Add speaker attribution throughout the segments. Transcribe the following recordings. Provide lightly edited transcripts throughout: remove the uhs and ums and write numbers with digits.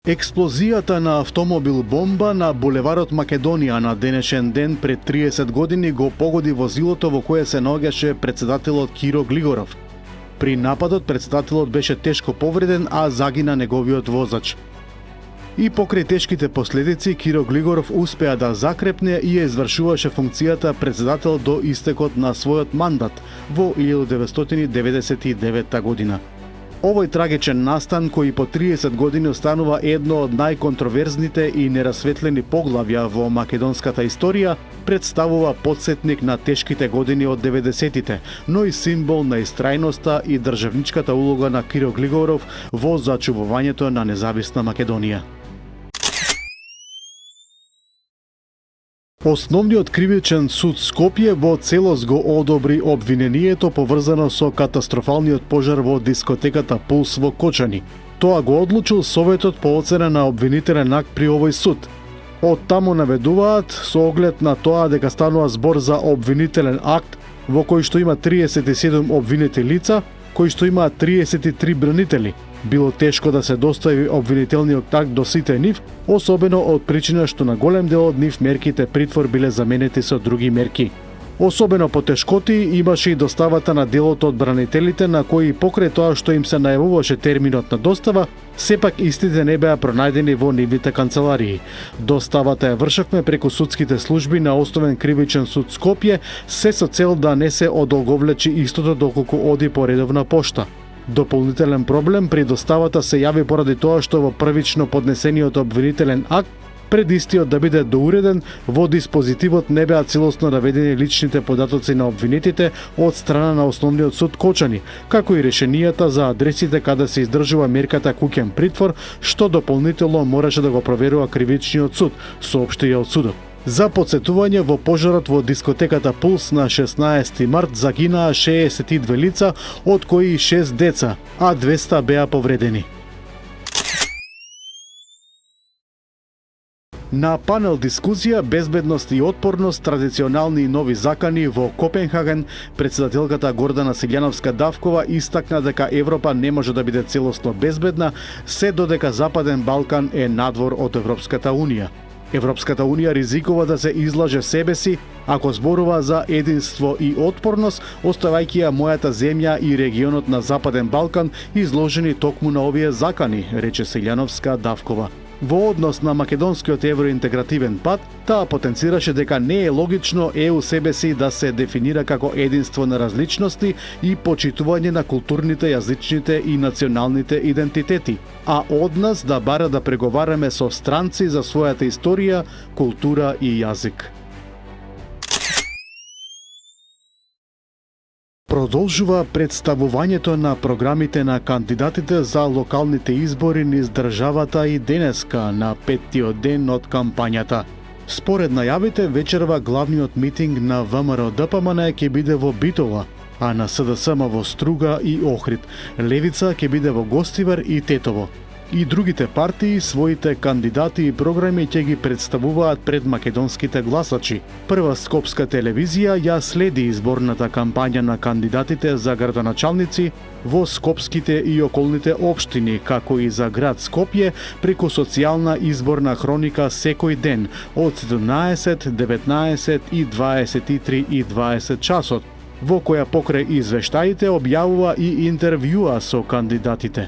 Speaker 1: Експлозијата на автомобил бомба на булеварот Македонија на денешен ден пред 30 години го погоди возилото во кое се наоѓаше претседателот Киро Глигоров. При нападот претседателот беше тешко повреден, а загина неговиот возач. И покрај тешките последици, Киро Глигоров успеа да закрепне и ја извршуваше функцијата претседател до истекот на својот мандат во 1999 година. Овој трагичен настан, кој по 30 години останува едно од најконтроверзните и нерасветлени поглавја во македонската историја, представува потсетник на тешките години од 90-тите, но и символ на истрајноста и државничката улога на Киро Глигоров во зачувувањето на независна Македонија. Основниот кривичен суд Скопје во целост го одобри обвинението поврзано со катастрофалниот пожар во дискотеката Пулс во Кочани. Тоа го одлучил Советот по оцена на обвинителен акт при овој суд. Од таму наведуваат со оглед на тоа дека станува збор за обвинителен акт во кој што има 37 обвинети лица, кои што имаат 33 бранители. Било тешко да се достави обвинителниот акт до сите нив, особено од причина што на голем дел од нив мерките притвор биле заменети со други мерки. Особено потешкоти имаше и доставата на делот од бранителите, на кои покрај тоа што им се најавуваше терминот на достава, сепак истите не беа пронајдени во нивните канцеларии. Доставата ја вршевме преку судските служби на Основен кривичен суд Скопје, се со цел да не се одолговлечи истото доколку оди по редовна пошта. Дополнителен проблем при доставата се јави поради тоа што во првично поднесениот обвинителен акт, пред истиот да биде доуреден, во диспозитивот не беа целосно наведени личните податоци на обвинетите од страна на Основниот суд Кочани, како и решенијата за адресите каде се издржува мерката куќен притвор, што дополнително мораше да го проверува кривичниот суд, соопштија од судот. За потсетување, во пожарот во дискотеката Пулс на 16 март загинаа 62 лица, од кои 6 деца, а 200 беа повредени. На панел дискусија Безбедност и отпорност, традиционални и нови закани во Копенхаген, претседателката Гордана Силјановска-Давкова истакна дека Европа не може да биде целосно безбедна, се додека Западен Балкан е надвор од Европската Унија. Европската Унија ризикува да се излаже себе си ако зборува за единство и отпорност, оставајќи ја мојата земја и регионот на Западен Балкан изложени токму на овие закани, рече Силјановска-Давкова. Во однос на македонскиот евроинтегративен пат, таа потенцираше дека не е логично ЕУ себе си да се дефинира како единство на различности и почитување на културните, јазичните и националните идентитети, а од нас да бара да преговараме со странци за својата историја, култура и јазик. Продолжува представувањето на програмите на кандидатите за локалните избори низ државата и денеска на 5-тиот ден од кампањата. Според најавите, вечерва главниот митинг на ВМРО-ДПМН ќе биде во Битола, а на СДСМ во Струга и Охрид. Левица ќе биде во Гостивар и Тетово. И другите партии своите кандидати и програми ќе ги представуваат пред македонските гласачи. Прва скопска телевизија ја следи изборната кампања на кандидатите за градоначалници во скопските и околните општини, како и за град Скопје преку социјална изборна хроника секој ден од 17, 19 и 23 и 20 часот, во која покрај извештаите објавува и интервјуа со кандидатите.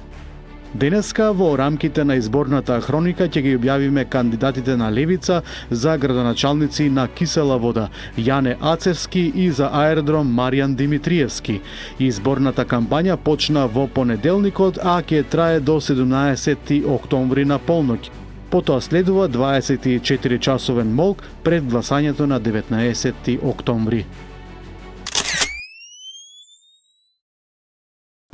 Speaker 1: Денеска во рамките на изборната хроника ќе ги објавиме кандидатите на Левица за градоначалници на Кисела Вода, Јане Ацевски и за аеродром Маријан Димитриевски. Изборната кампања почна во понеделникот, а ќе трае до 17 октомври на полноќ. Потоа следува 24-часовен молк пред гласањето на 19 октомври.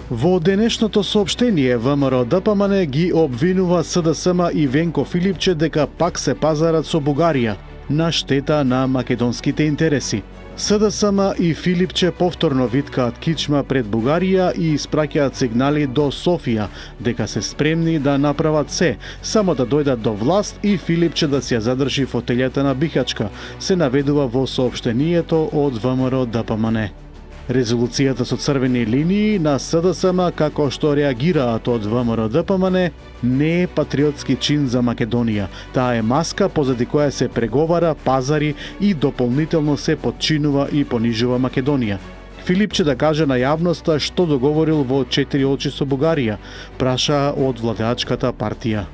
Speaker 1: Во денешното соопштение ВМРО-ДПМН ги обвинува СДСМ и Венко Филипче дека пак се пазарат со Бугарија на штета на македонските интереси. СДСМ и Филипче повторно виткаат кичма пред Бугарија и испраќаат сигнали до Софија дека се спремни да направат се, само да дојдат до власт и Филипче да си ја задржи фотелјата на Бихачка, се наведува во соопштението од ВМРО-ДПМН. Резолуцијата со црвени линии на СДСМ, како што реагираат од ВМРО-ДПМН, не е патриотски чин за Македонија. Таа е маска позади која се преговара, пазари и дополнително се подчинува и понижува Македонија. Филипче да каже на јавноста што договорил во 4 очи со Бугарија, праша од владеачката партија.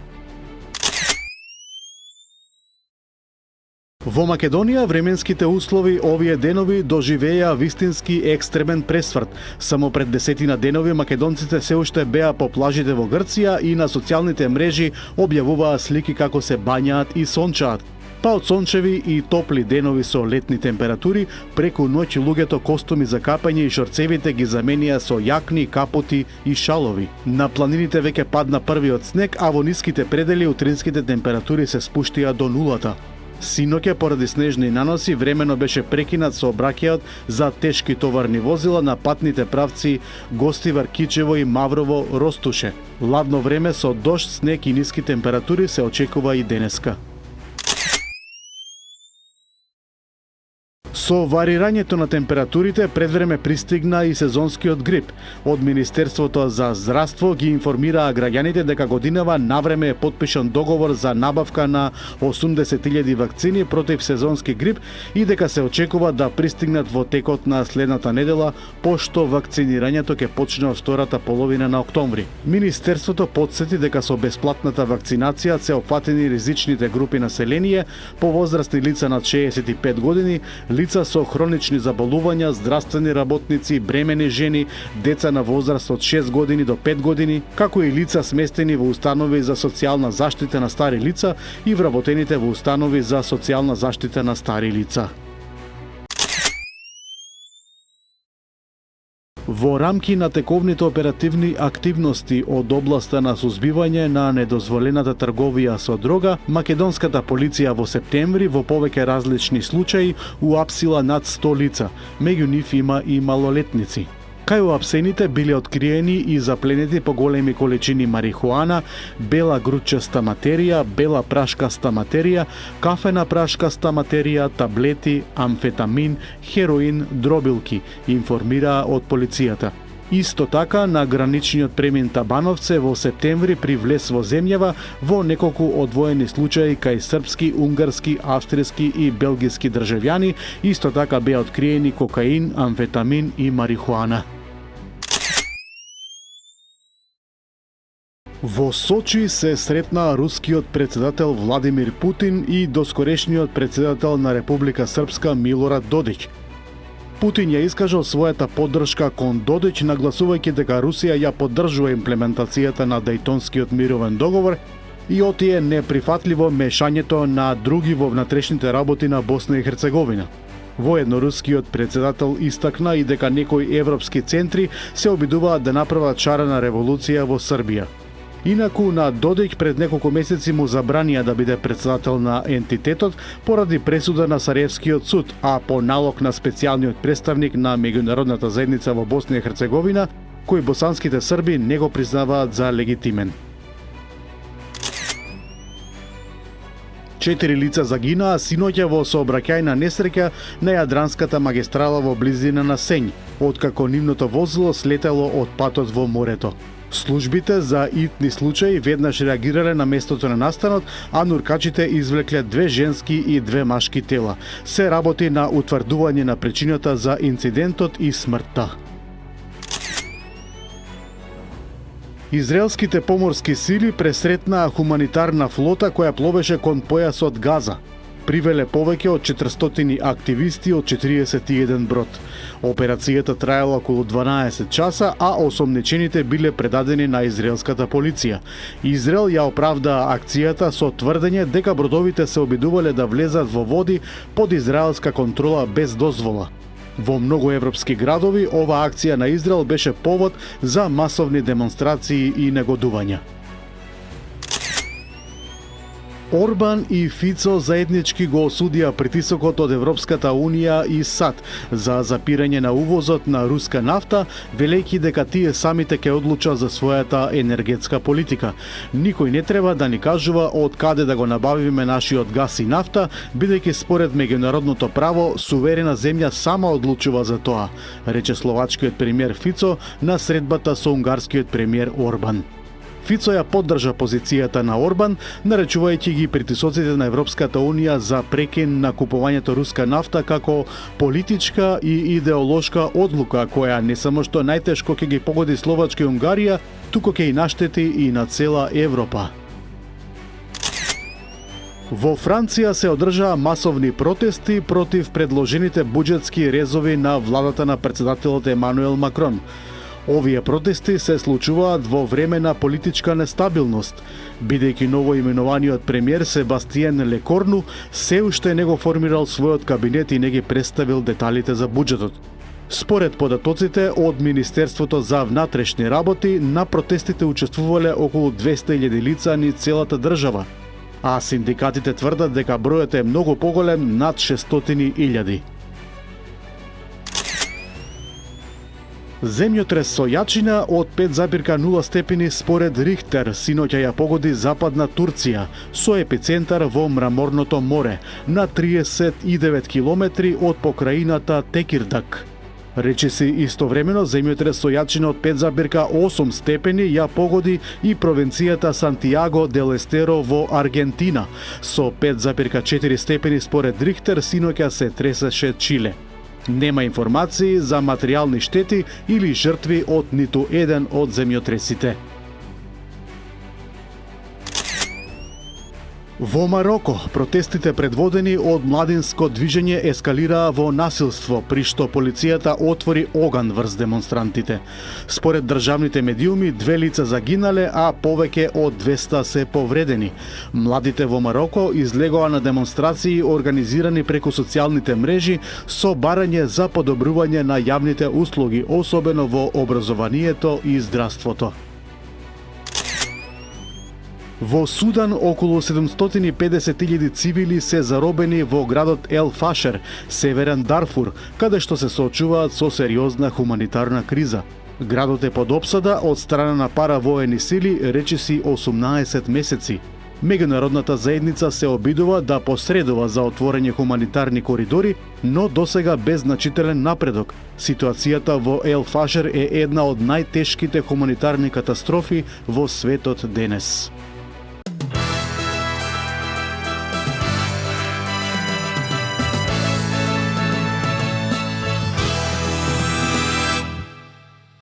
Speaker 1: Во Македонија временските услови овие денови доживеа вистински екстремен пресврт. Само пред 10 денови македонците се уште беа по плажите во Грција и на социјалните мрежи објавуваа слики како се бањаат и сончаат. Па од сончеви и топли денови со летни температури, преку ноќ луѓето костуми за капање и шорцевите ги заменија со јакни, капоти и шалови. На планините веќе падна првиот снег, а во ниските предели утринските температури се спуштија до нулата. Синоќа поради снежни наноси времено беше прекинат сообраќајот за тешки товарни возила на патните правци Гостивар, Кичево и Маврово, Ростуше. Ладно време со дожд, снег и ниски температури се очекува и денеска. Со варирањето на температурите предвреме пристигна и сезонскиот грип. Од Министерството за здравство ги информираа граѓаните дека годинава навреме е потпишан договор за набавка на 80.000 вакцини против сезонски грип и дека се очекува да пристигнат во текот на следната недела, пошто вакцинирањето ќе почне од втората половина на октомври. Министерството потсети дека со бесплатната вакцинација се опфатени ризичните групи население, повозрасни лица над 65 години, лица со хронични заболувања, здравствени работници, бремени жени, деца на возраст од 6 години до 5 години, како и лица сместени во установи за социјална заштита на стари лица и вработените во установи за социјална заштита на стари лица. Во рамки на тековните оперативни активности од областа на сузбивање на недозволената трговија со дрога, македонската полиција во септември во повеќе различни случаи уапсила над 100 лица, меѓу нив има и малолетници. Кај уапсените биле откриени и запленети поголеми количини марихуана, бела грудчаста материја, бела прашкаста материја, кафена прашкаста материја, таблети, амфетамин, хероин, дробилки, информираа од полицијата. Исто така, на граничниот премин Табановце во септември при влез во земјава во неколку одвоени случаи кај српски, унгарски, австријски и белгиски државјани, исто така беа откриени кокаин, амфетамин и марихуана. Во Сочи се сретна рускиот претседател Владимир Путин и доскорешниот претседател на Република Српска Милорад Додиќ. Путин ја искажал својата поддршка кон Додиќ, нагласувајќи дека Русија ја поддржува имплементацијата на Дејтонскиот мировен договор и отие неприфатливо мешањето на други во внатрешните работи на Босна и Херцеговина. Воедно рускиот претседател истакна и дека некои европски центри се обидуваат да направат шарена револуција во Србија. Инаку на Додиќ пред неколку месеци му забранија да биде претседател на ентитетот поради пресуда на Сарајевскиот суд, а по налог на специјалниот представник на меѓународната заедница во Босна и Херцеговина, кој босанските срби не го признаваат за легитимен. 4 лица загинаа синоќа во сообраќајна несреќа на јадранската магистрала во близина на Сењ, откако нивното возило слетело од патот во морето. Службите за итни случаи веднаш реагирале на местото на настанот, а нуркачите извлекле 2 женски и 2 машки тела. Се работи на утврдување на причината за инцидентот и смртта. Израелските поморски сили пресретнаа хуманитарна флота која пловеше кон појасот Газа. Привеле повеќе од 400 активисти од 41 брод. Операцијата траела околу 12 часа, а осомничените биле предадени на израелската полиција. Израел ја оправдаа акцијата со тврдење дека бродовите се обидувале да влезат во води под израелска контрола без дозвола. Во многу европски градови оваа акција на Израел беше повод за масовни демонстрации и негодувања. Орбан и Фицо заеднички го осудија притисокот од Европската Унија и САД за запирање на увозот на руска нафта, велејќи дека тие самите ќе одлучат за својата енергетска политика. Никој не треба да ни кажува од каде да го набавиме нашиот газ и нафта, бидејќи според меѓународното право суверена земја сама одлучува за тоа, рече словачкиот премиер Фицо на средбата со унгарскиот премиер Орбан. Фицо ја поддржа позицијата на Орбан, наречувајќи ги притисоците на Европската Унија за прекин на купувањето руска нафта како политичка и идеолошка одлука која не само што најтешко ќе ги погоди Словачка и Унгарија, туку ќе и наштети и на цела Европа. Во Франција се одржаа масовни протести против предложените буџетски резови на владата на председателот Емануел Макрон. Овие протести се случуваат во време на политичка нестабилност, бидејќи новоименуваниот премиер Себастиен Лекорну се уште не го формирал својот кабинет и не ги представил деталите за буџетот. Според податоците од Министерството за внатрешни работи, на протестите учествувале околу 200.000 лица низ целата држава, а синдикатите тврдат дека бројот е многу поголем, над 600.000. Земјотрес со јачина од 5,0 степени според Рихтер синоќа ја погоди западна Турција со епицентар во Мраморното море на 39 километри од покраината Текирдак. Речиси истовремено земјотрес со јачина од 5,8 степени ја погоди и провинцијата Сантиаго дел Естеро во Аргентина. Со 5,4 степени според Рихтер синоќа се тресеше Чиле. Нема информации за материјални штети или жртви од ниту еден од земјотресите. Во Мароко, протестите предводени од младинско движење ескалираа во насилство, при што полицијата отвори оган врз демонстрантите. Според државните медиуми, 2 лица загинале, а повеќе од 200 се повредени. Младите во Мароко излегоа на демонстрации организирани преку социјалните мрежи со барање за подобрување на јавните услуги, особено во образованието и здравството. Во Судан околу 750.000 цивили се заробени во градот Ел Фашер, северен Дарфур, каде што се соочуваат со сериозна хуманитарна криза. Градот е под опсада од страна на паравоени сили речиси 18 месеци. Меѓународната заедница се обидува да посредува за отворење хуманитарни коридори, но досега без значителен напредок. Ситуацијата во Ел Фашер е една од најтешките хуманитарни катастрофи во светот денес.